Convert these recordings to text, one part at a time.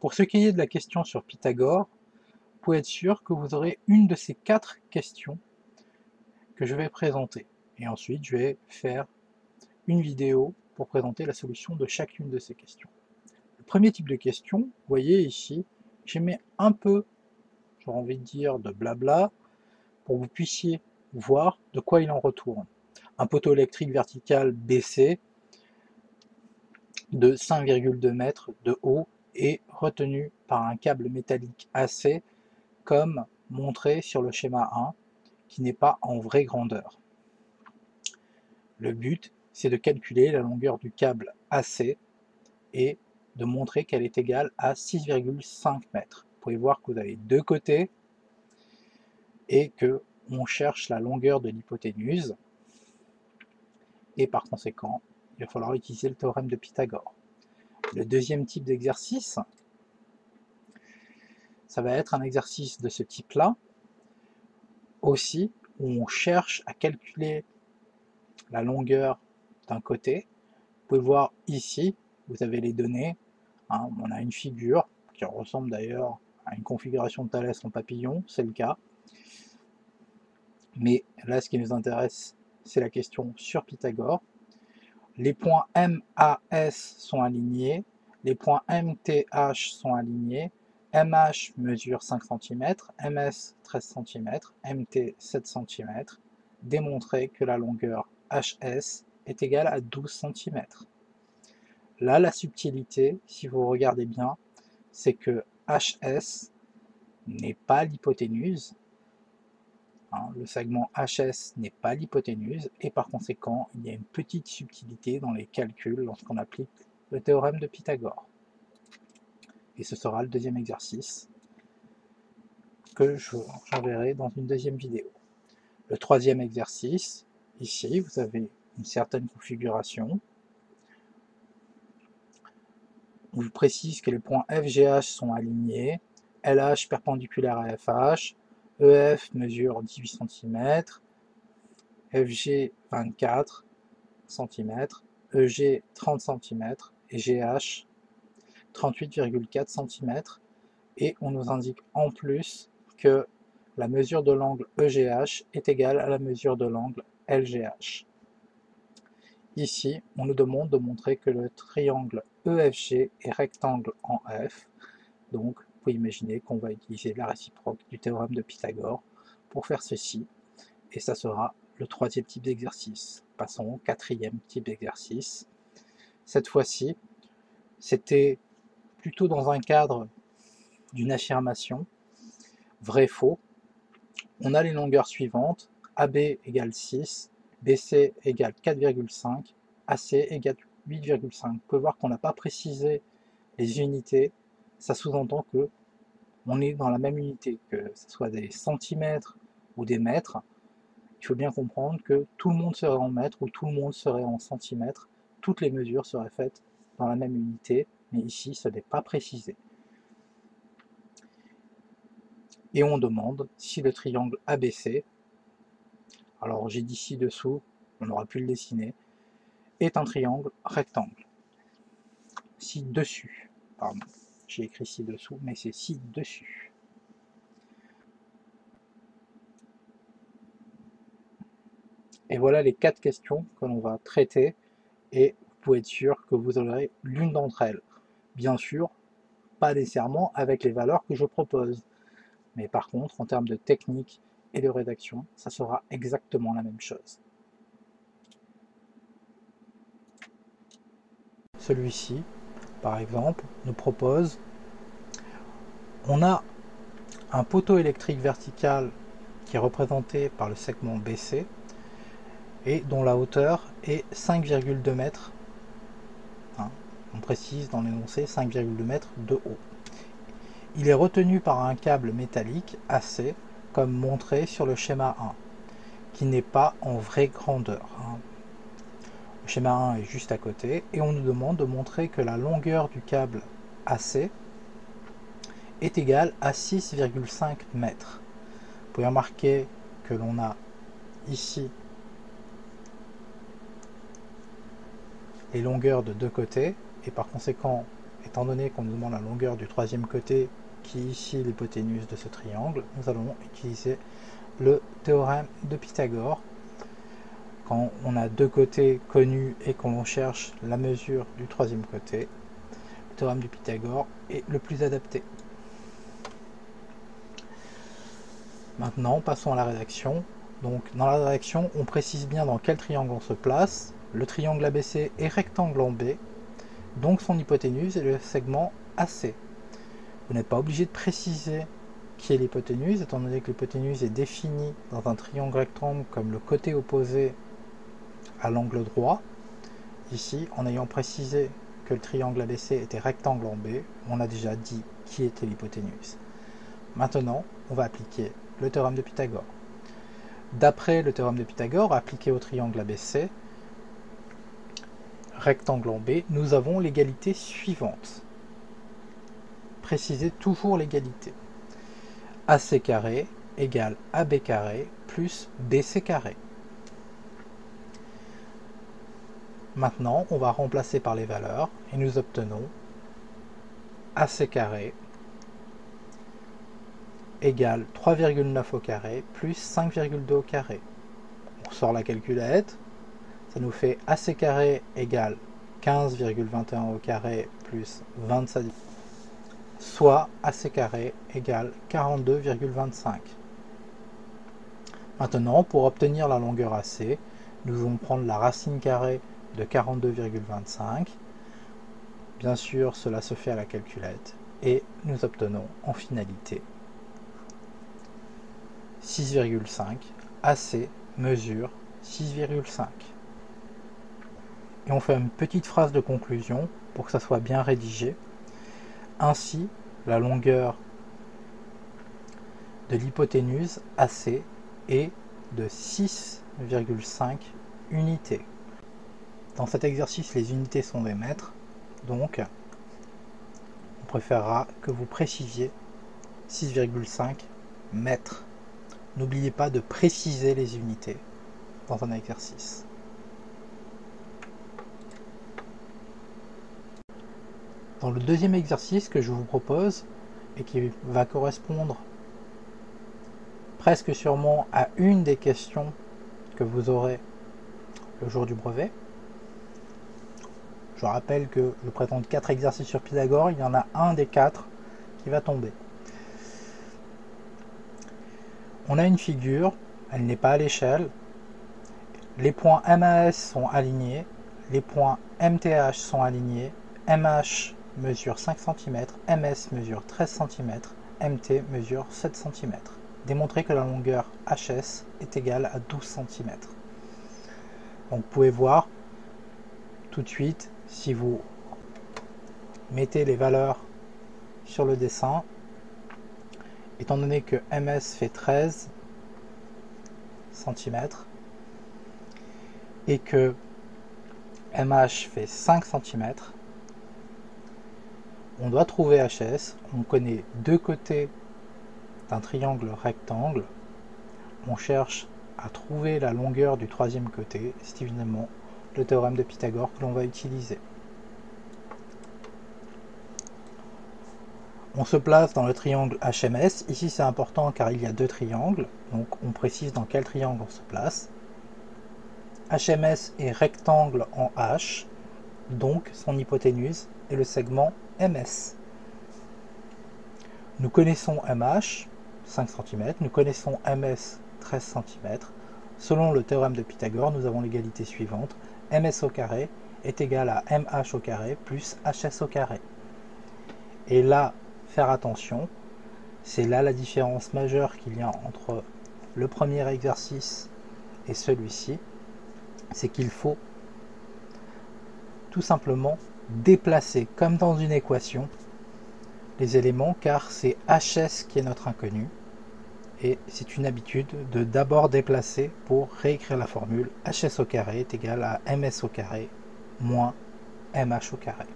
Pour ce qui est de la question sur Pythagore, vous pouvez être sûr que vous aurez une de ces 4 questions que je vais présenter. Et ensuite, je vais faire une vidéo pour présenter la solution de chacune de ces questions. Le premier type de question, vous voyez ici, j'ai mis un peu, j'ai envie de dire, de blabla pour que vous puissiez voir de quoi il en retourne. Un poteau électrique vertical BC de 5,2 mètres de haut est retenu par un câble métallique AC comme montré sur le schéma 1 qui n'est pas en vraie grandeur. Le but, c'est de calculer la longueur du câble AC et de montrer qu'elle est égale à 6,5 mètres. Vous pouvez voir que vous avez deux côtés et que on cherche la longueur de l'hypoténuse et par conséquent, il va falloir utiliser le théorème de Pythagore. Le deuxième type d'exercice, ça va être un exercice de ce type-là, aussi, où on cherche à calculer la longueur d'un côté. Vous pouvez voir ici, vous avez les données, hein, on a une figure qui ressemble d'ailleurs à une configuration de Thalès en papillon, c'est le cas. Mais là, ce qui nous intéresse, c'est la question sur Pythagore. Les points MAS sont alignés, les points MTH sont alignés, MH mesure 5 cm, MS 13 cm, MT 7 cm. Démontrer que la longueur HS est égale à 12 cm. Là, la subtilité, si vous regardez bien, c'est que HS n'est pas l'hypoténuse, le segment HS n'est pas l'hypoténuse, et par conséquent, il y a une petite subtilité dans les calculs lorsqu'on applique le théorème de Pythagore. Et ce sera le deuxième exercice que j'enverrai dans une deuxième vidéo. Le troisième exercice, ici, vous avez une certaine configuration. On vous précise que les points FGH sont alignés, LH perpendiculaire à FH, EF mesure 18 cm, FG 24 cm, EG 30 cm et GH 38,4 cm. Et on nous indique en plus que la mesure de l'angle EGH est égale à la mesure de l'angle LGH. Ici, on nous demande de montrer que le triangle EFG est rectangle en F. Donc, vous pouvez imaginer qu'on va utiliser la réciproque du théorème de Pythagore pour faire ceci. Et ça sera le troisième type d'exercice. Passons au quatrième type d'exercice. Cette fois-ci, c'était plutôt dans un cadre d'une affirmation, vrai-faux. On a les longueurs suivantes, AB égale 6, BC égale 4,5, AC égale 8,5. Vous pouvez voir qu'on n'a pas précisé les unités, ça sous-entend que on est dans la même unité, que ce soit des centimètres ou des mètres. Il faut bien comprendre que tout le monde serait en mètres ou tout le monde serait en centimètres. Toutes les mesures seraient faites dans la même unité, mais ici, ce n'est pas précisé. Et on demande si le triangle ABC, alors j'ai dit ci-dessous, on aura pu le dessiner, est un triangle rectangle. Ci-dessus, pardon, j'ai écrit ci-dessous, mais c'est ci-dessus. Et voilà les 4 questions que l'on va traiter, et vous pouvez être sûr que vous aurez l'une d'entre elles. Bien sûr, pas nécessairement avec les valeurs que je propose, mais par contre, en termes de technique et de rédaction, ça sera exactement la même chose. Celui-ci, par exemple, nous propose, on a un poteau électrique vertical qui est représenté par le segment BC et dont la hauteur est 5,2 mètres. On précise dans l'énoncé 5,2 mètres de haut. Il est retenu par un câble métallique AC, comme montré sur le schéma 1, qui n'est pas en vraie grandeur. Le schéma 1 est juste à côté, et on nous demande de montrer que la longueur du câble AC est égale à 6,5 mètres. Vous pouvez remarquer que l'on a ici les longueurs de deux côtés, et par conséquent étant donné qu'on nous demande la longueur du troisième côté, qui est ici l'hypoténuse de ce triangle, nous allons utiliser le théorème de Pythagore. Quand on a deux côtés connus et qu'on cherche la mesure du troisième côté, le théorème de Pythagore est le plus adapté. Maintenant, passons à la rédaction. Donc, dans la rédaction, on précise bien dans quel triangle on se place. Le triangle ABC est rectangle en B, donc son hypoténuse est le segment AC. Vous n'êtes pas obligé de préciser qui est l'hypoténuse, étant donné que l'hypoténuse est définie dans un triangle rectangle comme le côté opposé à l'angle droit. Ici, en ayant précisé que le triangle ABC était rectangle en B, on a déjà dit qui était l'hypoténuse. Maintenant, on va appliquer le théorème de Pythagore. D'après le théorème de Pythagore, appliqué au triangle ABC, rectangle en B, nous avons l'égalité suivante. Précisez toujours l'égalité. AC carré égale AB carré plus BC carré. Maintenant, on va remplacer par les valeurs et nous obtenons AC carré égale 3,9 au carré plus 5,2 au carré. On sort la calculette, ça nous fait AC carré égale 15,21 au carré plus 27, soit AC carré égale 42,25. Maintenant, pour obtenir la longueur AC, nous allons prendre la racine carrée de 42,25. Bien sûr, cela se fait à la calculette et nous obtenons en finalité 6,5. AC mesure 6,5. Et on fait une petite phrase de conclusion pour que ça soit bien rédigé. Ainsi, la longueur de l'hypoténuse AC est de 6,5 unités. Dans cet exercice, les unités sont des mètres, donc on préférera que vous précisiez 6,5 mètres. N'oubliez pas de préciser les unités dans un exercice. Dans le deuxième exercice que je vous propose, et qui va correspondre presque sûrement à une des questions que vous aurez le jour du brevet, je rappelle que je présente 4 exercices sur Pythagore, il y en a un des 4 qui va tomber. On a une figure, elle n'est pas à l'échelle, les points MAS sont alignés, les points MTH sont alignés, MH mesure 5 cm, MS mesure 13 cm, MT mesure 7 cm. Démontrez que la longueur HS est égale à 12 cm. Donc vous pouvez voir tout de suite, si vous mettez les valeurs sur le dessin, étant donné que MS fait 13 cm et que MH fait 5 cm, on doit trouver HS. On connaît deux côtés d'un triangle rectangle. On cherche à trouver la longueur du troisième côté. C'est évidemment le théorème de Pythagore que l'on va utiliser. On se place dans le triangle HMS. Ici c'est important car il y a deux triangles, donc on précise dans quel triangle on se place. HMS est rectangle en H, donc son hypoténuse est le segment MS. Nous connaissons MH, 5 cm, nous connaissons MS, 13 cm. Selon le théorème de Pythagore, nous avons l'égalité suivante. MS au carré est égal à MH au carré plus HS au carré. Et là, faire attention, c'est là la différence majeure qu'il y a entre le premier exercice et celui-ci, c'est qu'il faut tout simplement déplacer, comme dans une équation, les éléments, car c'est HS qui est notre inconnu, et c'est une habitude de d'abord déplacer pour réécrire la formule. HS au carré est égal à MS au carré moins MH au carré.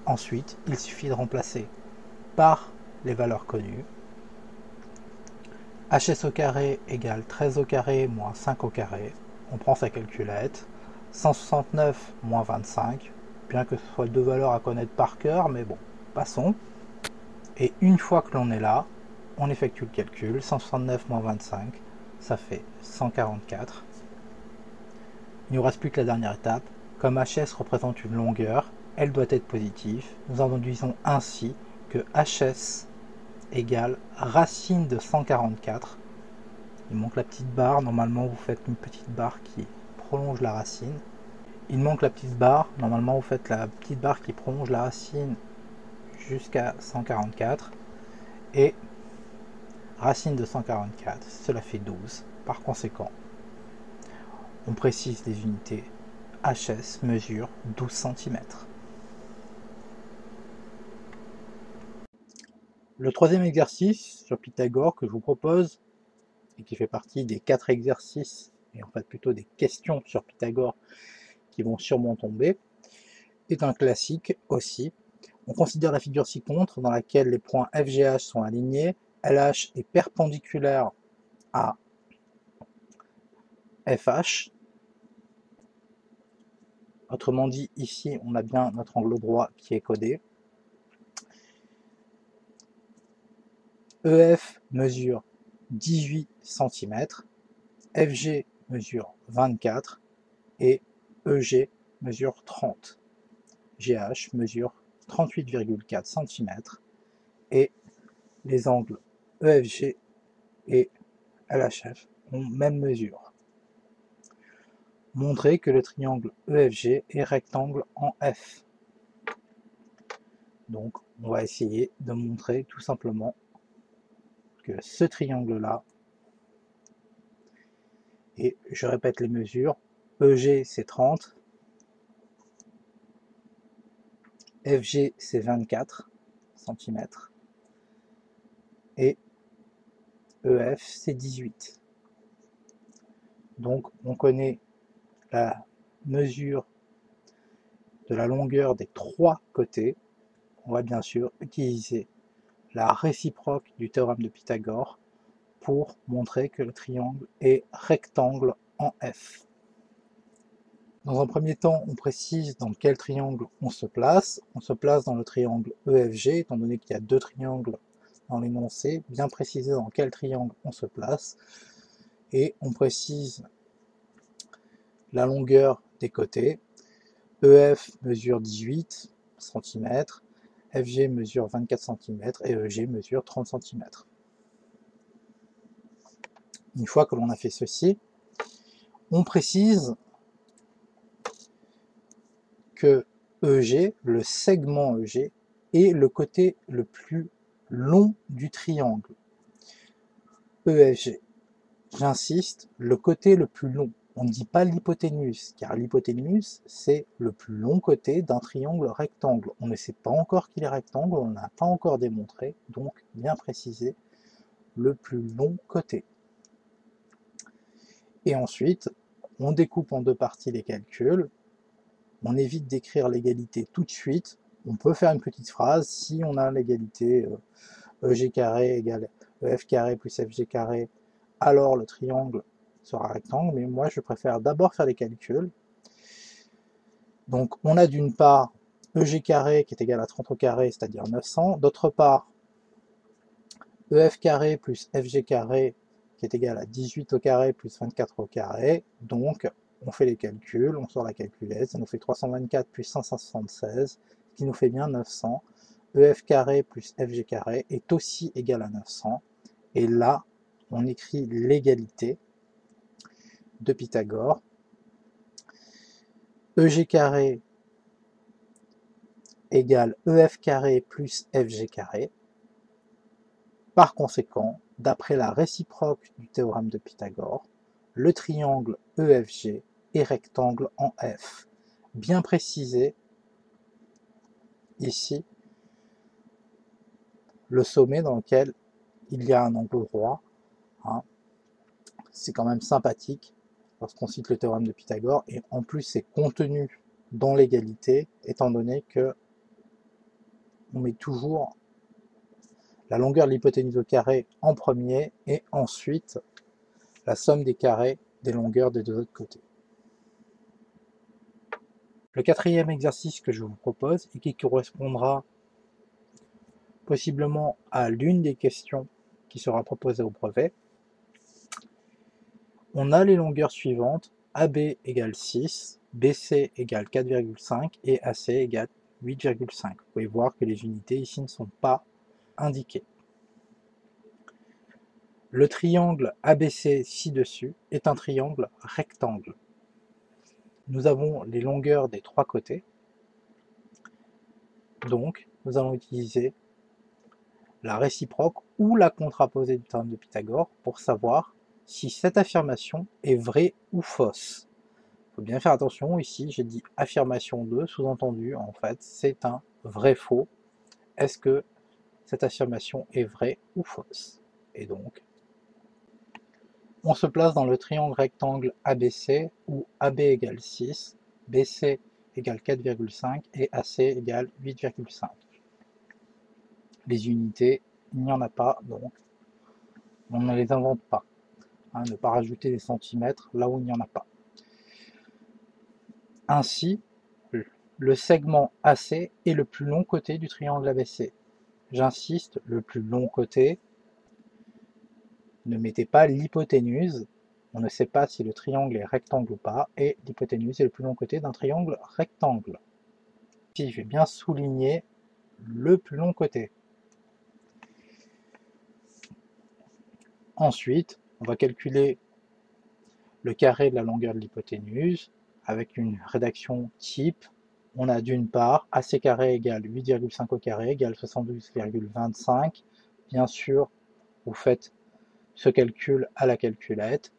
Ensuite, il suffit de remplacer par les valeurs connues. HS au carré égale 13 au carré moins 5 au carré. On prend sa calculette. 169 moins 25, bien que ce soit deux valeurs à connaître par cœur, mais bon, passons. Et une fois que l'on est là, on effectue le calcul. 169 moins 25, ça fait 144. Il ne nous reste plus que la dernière étape. Comme HS représente une longueur, elle doit être positive. Nous en déduisons ainsi que HS égale racine de 144. Il manque la petite barre. Normalement, vous faites une petite barre qui prolonge la racine. Il manque la petite barre. Normalement, vous faites la petite barre qui prolonge la racine jusqu'à 144. Et racine de 144, cela fait 12. Par conséquent, on précise les unités. HS mesure 12 cm. Le troisième exercice sur Pythagore que je vous propose, et qui fait partie des 4 exercices, et en fait plutôt des questions sur Pythagore qui vont sûrement tomber, est un classique aussi. On considère la figure ci-contre dans laquelle les points FGH sont alignés, LH est perpendiculaire à FH. Autrement dit, ici, on a bien notre angle droit qui est codé. EF mesure 18 cm, FG mesure 24 et EG mesure 30. GH mesure 38,4 cm et les angles EFG et LHF ont même mesure. Montrer que le triangle EFG est rectangle en F. Donc on va essayer de montrer tout simplement que ce triangle-là, et je répète les mesures, EG c'est 30, FG c'est 24 cm et EF c'est 18. Donc on connaît la mesure de la longueur des trois côtés. On va bien sûr utiliser la réciproque du théorème de Pythagore pour montrer que le triangle est rectangle en F. Dans un premier temps, on précise dans quel triangle on se place. On se place dans le triangle EFG, étant donné qu'il y a deux triangles dans l'énoncé, bien préciser dans quel triangle on se place. Et on précise la longueur des côtés. EF mesure 18 cm, FG mesure 24 cm et EG mesure 30 cm. Une fois que l'on a fait ceci, on précise que EG, le segment EG, est le côté le plus long du triangle. EFG, j'insiste, le côté le plus long. On ne dit pas l'hypoténuse, car l'hypoténuse, c'est le plus long côté d'un triangle rectangle. On ne sait pas encore qu'il est rectangle, on n'a pas encore démontré, donc bien préciser le plus long côté. Et ensuite, on découpe en deux parties les calculs. On évite d'écrire l'égalité tout de suite. On peut faire une petite phrase si on a l'égalité EG carré égale EF carré plus FG carré, alors le triangle sera rectangle, mais moi je préfère d'abord faire les calculs. Donc on a d'une part EG carré qui est égal à 30 au carré, c'est-à-dire 900, d'autre part EF carré plus FG carré qui est égal à 18 au carré plus 24 au carré, donc on fait les calculs, on sort la calculette, ça nous fait 324 plus 576, qui nous fait bien 900. EF carré plus FG carré est aussi égal à 900. Et là, on écrit l'égalité de Pythagore. EG carré égale EF carré plus FG carré. Par conséquent, d'après la réciproque du théorème de Pythagore, le triangle EFG est rectangle en F. Bien précisé ici le sommet dans lequel il y a un angle droit. Hein. C'est quand même sympathique lorsqu'on cite le théorème de Pythagore, et en plus c'est contenu dans l'égalité, étant donné que on met toujours la longueur de l'hypoténuse au carré en premier, et ensuite la somme des carrés des longueurs des deux autres côtés. Le quatrième exercice que je vous propose et qui correspondra possiblement à l'une des questions qui sera proposée au brevet, on a les longueurs suivantes, AB égale 6, BC égale 4,5 et AC égale 8,5. Vous pouvez voir que les unités ici ne sont pas indiquées. Le triangle ABC ci-dessus est un triangle rectangle. Nous avons les longueurs des trois côtés, donc nous allons utiliser la réciproque ou la contraposée du théorème de Pythagore pour savoir si cette affirmation est vraie ou fausse. Il faut bien faire attention, ici j'ai dit affirmation 2, sous-entendu en fait c'est un vrai-faux. Est-ce que cette affirmation est vraie ou fausse? Et donc, on se place dans le triangle rectangle ABC où AB égale 6, BC égale 4,5 et AC égale 8,5. Les unités, il n'y en a pas, donc on ne les invente pas. Ne pas rajouter des centimètres là où il n'y en a pas. Ainsi, le segment AC est le plus long côté du triangle ABC. J'insiste, le plus long côté. Ne mettez pas l'hypoténuse. On ne sait pas si le triangle est rectangle ou pas, et l'hypoténuse est le plus long côté d'un triangle rectangle. Ici, je vais bien souligner le plus long côté. Ensuite, on va calculer le carré de la longueur de l'hypoténuse avec une rédaction type. On a d'une part AC carré égale 8,5 au carré égale 72,25. Bien sûr, vous faites ce calcul à la calculette.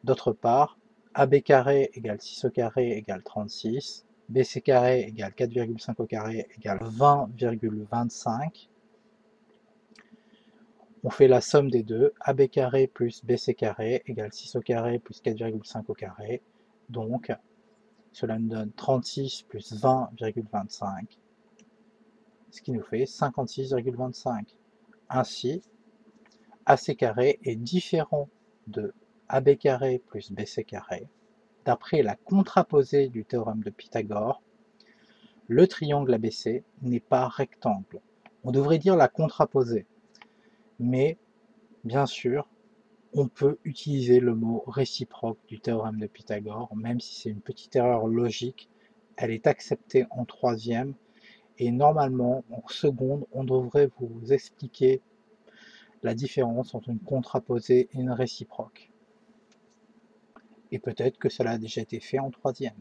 D'autre part, AB carré égale 6 au carré égale 36. BC carré égale 4,5 au carré égale 20,25. On fait la somme des deux, AB carré plus BC carré égale 6 au carré plus 4,5 au carré. Donc, cela nous donne 36 plus 20,25, ce qui nous fait 56,25. Ainsi, AC carré est différent de AB carré plus BC carré. D'après la contraposée du théorème de Pythagore, le triangle ABC n'est pas rectangle. On devrait dire la contraposée, mais bien sûr, on peut utiliser le mot réciproque du théorème de Pythagore, même si c'est une petite erreur logique, elle est acceptée en troisième, et normalement, en seconde, on devrait vous expliquer la différence entre une contraposée et une réciproque. Et peut-être que cela a déjà été fait en troisième.